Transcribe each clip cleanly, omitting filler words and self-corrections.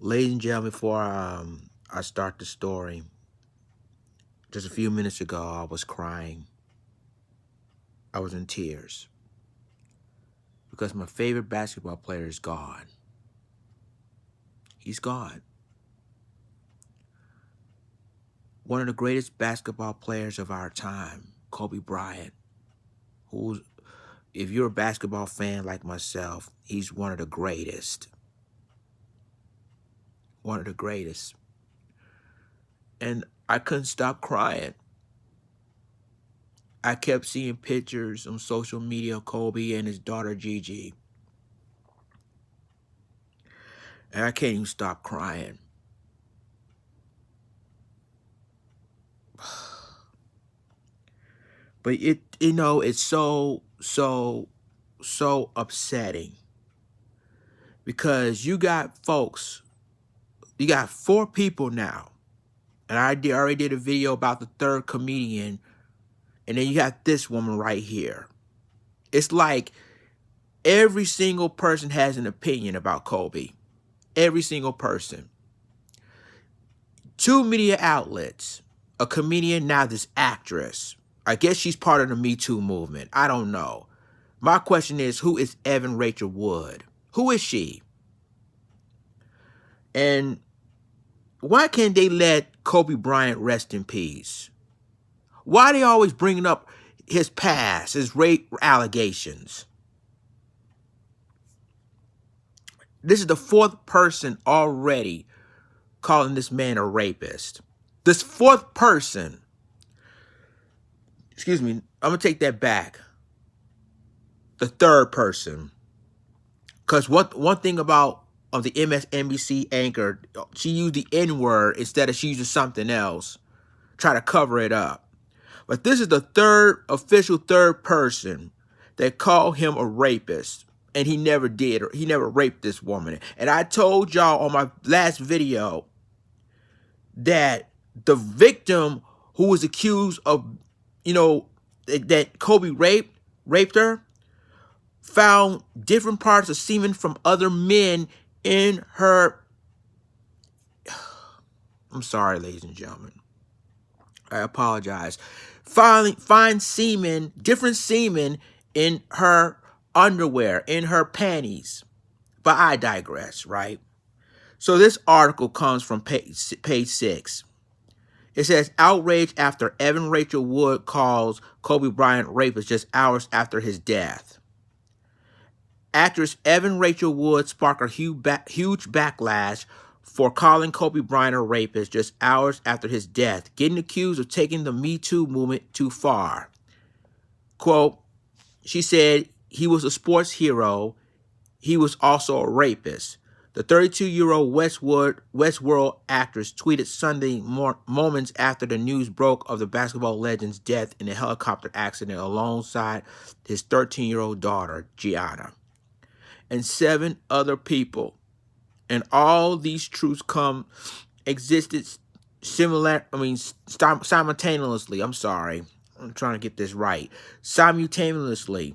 Ladies and gentlemen, before I start the story, just a few minutes ago, I was crying. I was in tears because my favorite basketball player is gone. He's gone. One of the greatest basketball players of our time, Kobe Bryant, who's, if you're a basketball fan like myself, he's one of the greatest. One of the greatest. And I couldn't stop crying. I kept seeing pictures on social media of Kobe and his daughter Gigi. And I can't even stop crying. But it's so upsetting because you got folks, you got four people now. And already did a video about the third comedian. And then you got this woman right here. It's like every single person has an opinion about Kobe. Every single person. Two media outlets. A comedian, now this actress. I guess she's part of the Me Too movement. I don't know. My question is, who is Evan Rachel Wood? Who is she? And why can't they let Kobe Bryant rest in peace? Why are they always bringing up his past, his rape allegations? This is the fourth person already calling this man a rapist. This fourth person, excuse me, I'm going to take that back. The third person. Because one thing about the MSNBC anchor, she used the N-word instead of she using something else. Try to cover it up. But this is the official third person that called him a rapist. And he never did. He never raped this woman. And I told y'all on my last video that the victim who was accused of, that Kobe raped her, found different parts of semen from other men in her. I'm sorry, ladies and gentlemen. I apologize. Find semen, different semen in her underwear, in her panties. But I digress, right? So this article comes from page 6. It says, outrage after Evan Rachel Wood calls Kobe Bryant rapist just hours after his death. Actress Evan Rachel Wood sparked a huge backlash for calling Kobe Bryant a rapist just hours after his death, getting accused of taking the Me Too movement too far. Quote, she said he was a sports hero. He was also a rapist. The 32-year-old Westworld actress tweeted Sunday moments after the news broke of the basketball legend's death in a helicopter accident alongside his 13-year-old daughter, Gianna, and 7 other people. And all these truths existed simultaneously. I'm sorry. I'm trying to get this right. Simultaneously.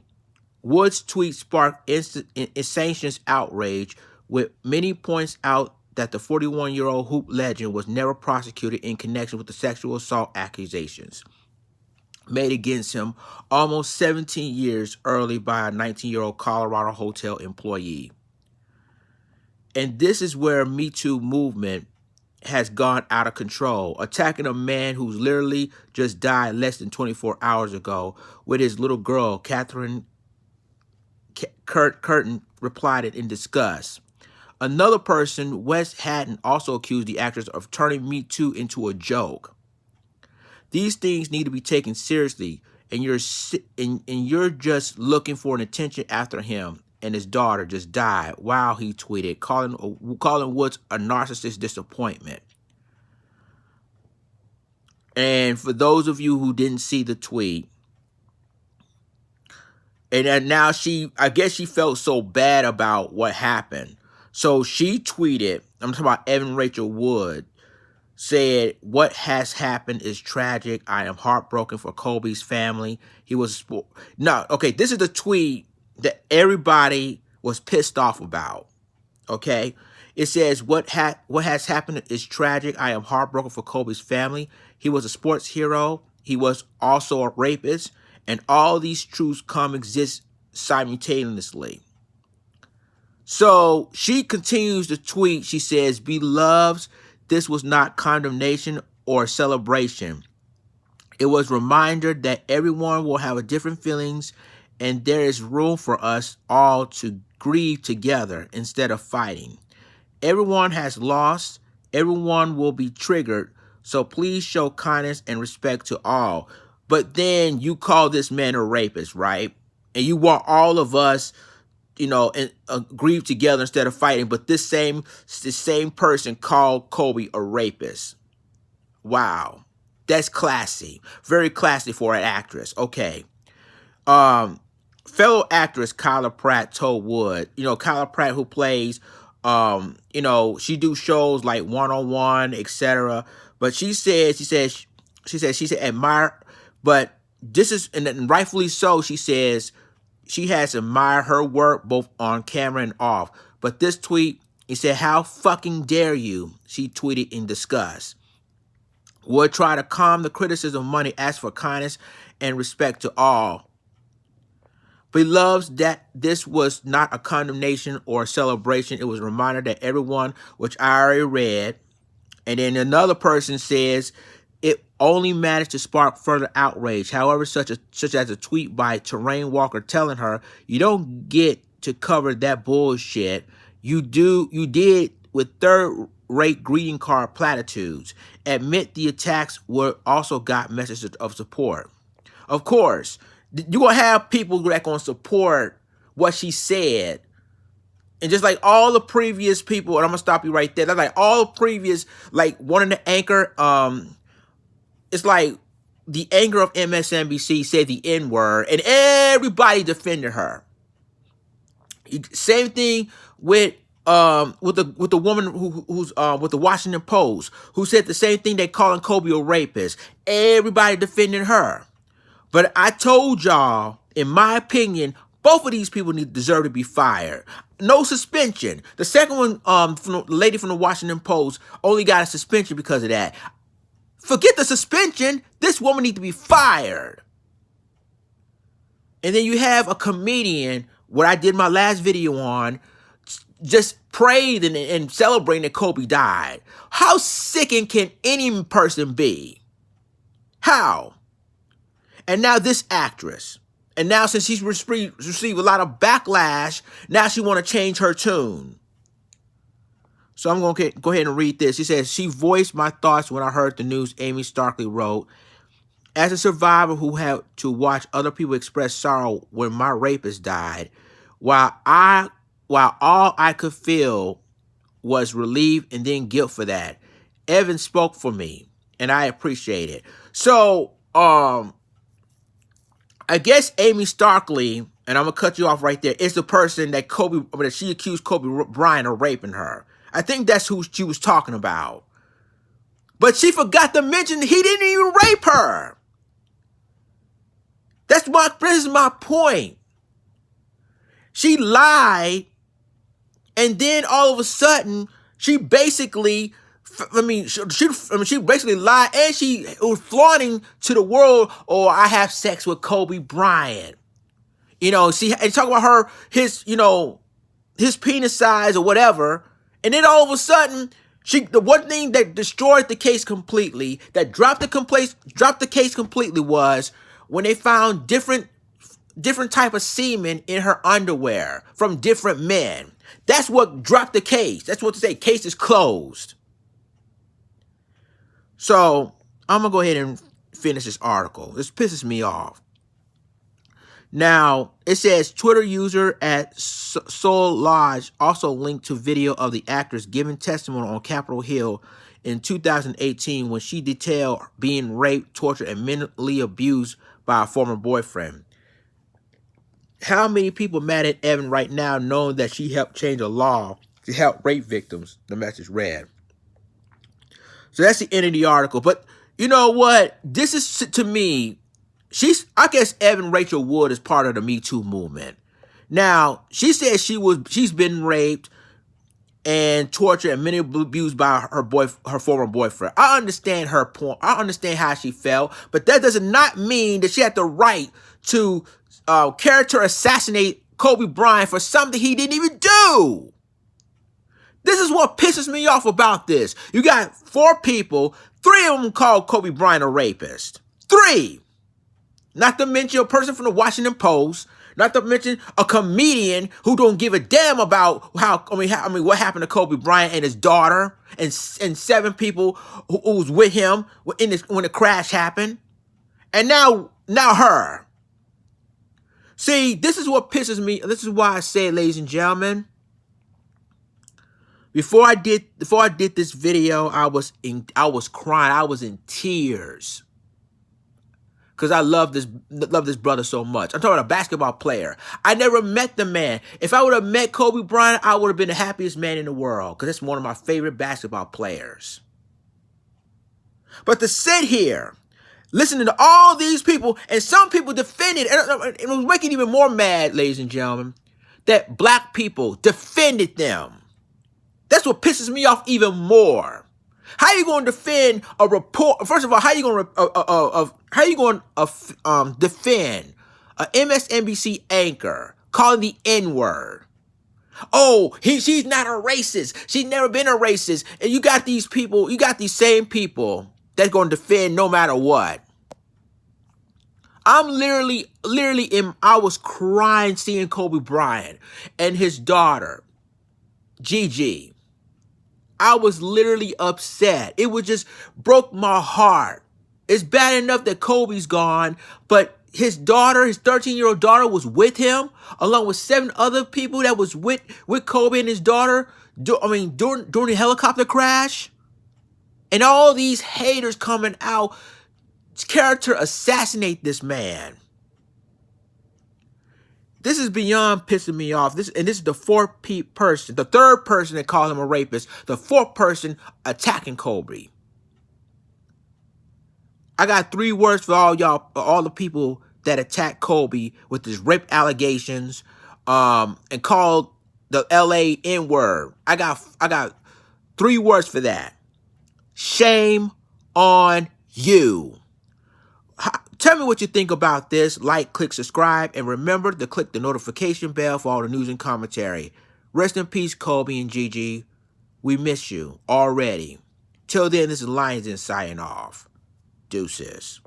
Wood's tweet sparked insane outrage, with many points out that the 41-year-old hoop legend was never prosecuted in connection with the sexual assault accusations made against him almost 17 years early by a 19-year-old Colorado hotel employee. And this is where Me Too movement has gone out of control, attacking a man who's literally just died less than 24 hours ago with his little girl, Catherine Curtin, replied it in disgust. Another person, Wes Hatton, also accused the actress of turning Me Too into a joke. These things need to be taken seriously, and you're just looking for an attention after him and his daughter just died. Wow, he tweeted, calling Woods a narcissist disappointment. And for those of you who didn't see the tweet, and now I guess she felt so bad about what happened. So she tweeted, I'm talking about Evan Rachel Wood, said, what has happened is tragic. I am heartbroken for Kobe's family. He was this is the tweet that everybody was pissed off about. Okay? It says, what has happened is tragic. I am heartbroken for Kobe's family. He was a sports hero. He was also a rapist. And all these truths coexist simultaneously. So she continues to tweet. She says, beloveds, this was not condemnation or celebration. It was a reminder that everyone will have a different feelings and there is room for us all to grieve together instead of fighting. Everyone has lost. Everyone will be triggered. So please show kindness and respect to all. But then you call this man a rapist, right? And you want all of us, and grieve together instead of fighting. But this same person called Kobe a rapist. Wow. That's classy. Very classy for an actress. Okay. Fellow actress Kyla Pratt told Wood, Kyla Pratt, who plays, she do shows like One-on-One, etc. But she said, admire, but this is, and rightfully so, she says she has admired her work both on camera and off. But this tweet, he said, how fucking dare you? She tweeted in disgust. Would try to calm the criticism of money, ask for kindness and respect to all. Beloveds, that this was not a condemnation or a celebration. It was a reminder that everyone, which I already read. And then another person says, it only managed to spark further outrage. However, such as a tweet by Terrain Walker telling her, you don't get to cover that bullshit. You did with third-rate greeting card platitudes. Admit the attacks were also got messages of support. Of course, you're going to have people that going to support what she said. And just like all the previous people, and I'm going to stop you right there. That's like all the previous, like one of the anchor, it's like the anchor of MSNBC said the N-word and everybody defended her. Same thing with the woman who's with the Washington Post, who said the same thing. They calling Kobe a rapist. Everybody defended her. But I told y'all, in my opinion, both of these people deserve to be fired. No suspension. The second one, from the lady from the Washington Post, only got a suspension because of that. Forget the suspension. This woman needs to be fired. And then you have a comedian, what I did my last video on, just prayed and celebrating that Kobe died. How sickened can any person be? How? And now this actress. And now since she's received a lot of backlash, now she want to change her tune. So I'm going to go ahead and read this. She says, she voiced my thoughts when I heard the news, Amy Starkley wrote. As a survivor who had to watch other people express sorrow when my rapist died, while all I could feel was relief and then guilt for that, Evan spoke for me, and I appreciate it. So, I guess Amy Starkley, and I'm going to cut you off right there, is the person that she accused Kobe Bryant of raping her. I think that's who she was talking about. But she forgot to mention he didn't even rape her. This is my point. She lied, and then all of a sudden, she basically lied, and she was flaunting to the world, I have sex with Kobe Bryant. And talk about his penis size or whatever. And then all of a sudden, the one thing that destroyed the case completely, that dropped the case completely, was when they found different type of semen in her underwear from different men. That's what dropped the case. That's what to say. Case is closed. So I'm going to go ahead and finish this article. This pisses me off. Now, it says Twitter user at Soul Lodge also linked to video of the actress giving testimony on Capitol Hill in 2018 when she detailed being raped, tortured, and mentally abused by a former boyfriend. How many people mad at Evan right now knowing that she helped change a law to help rape victims? The message read. So that's the end of the article. But you know what? This is, to me, I guess Evan Rachel Wood is part of the Me Too movement. Now, she says she's been raped, and tortured and mentally abused by her former boyfriend. I understand her point. I understand how she felt, but that does not mean that she had the right to character assassinate Kobe Bryant for something he didn't even do. This is what pisses me off about this. You got 4 people, 3 of them called Kobe Bryant a rapist. 3. Not to mention a person from the Washington Post. Not to mention a comedian who don't give a damn about what happened to Kobe Bryant and his daughter and 7 people who was with him when the crash happened. And now her. See, this is what pisses me. This is why I say, ladies and gentlemen, before I did this video, I was crying. I was in tears. Because I love this brother so much. I'm talking about a basketball player. I never met the man. If I would have met Kobe Bryant, I would have been the happiest man in the world. Because that's one of my favorite basketball players. But to sit here, listening to all these people, and some people defended, and it was making even more mad, ladies and gentlemen, that black people defended them. That's what pisses me off even more. How you going to defend a report? First of all, how you going to defend a MSNBC anchor calling the N-word? Oh, she's not a racist. She's never been a racist. And you got these people, you got these same people that's going to defend no matter what. I'm I was crying seeing Kobe Bryant and his daughter, Gigi. I was literally upset. It was just broke my heart. It's bad enough that Kobe's gone, but his daughter, his 13-year-old daughter, was with him, along with 7 other people that was with Kobe and his daughter during the helicopter crash. And all these haters coming out, character assassinate this man. This is beyond pissing me off. This is the 4th person, the 3rd person that called him a rapist, the 4th person attacking Kobe. I got 3 words for all y'all, all the people that attacked Kobe with his rape allegations, and called the LA N-word. I got 3 words for that. Shame on you. Tell me what you think about this. Like, click, subscribe, and remember to click the notification bell for all the news and commentary. Rest in peace, Kobe and Gigi. We miss you already. Till then, this is Lions In signing off. Deuces.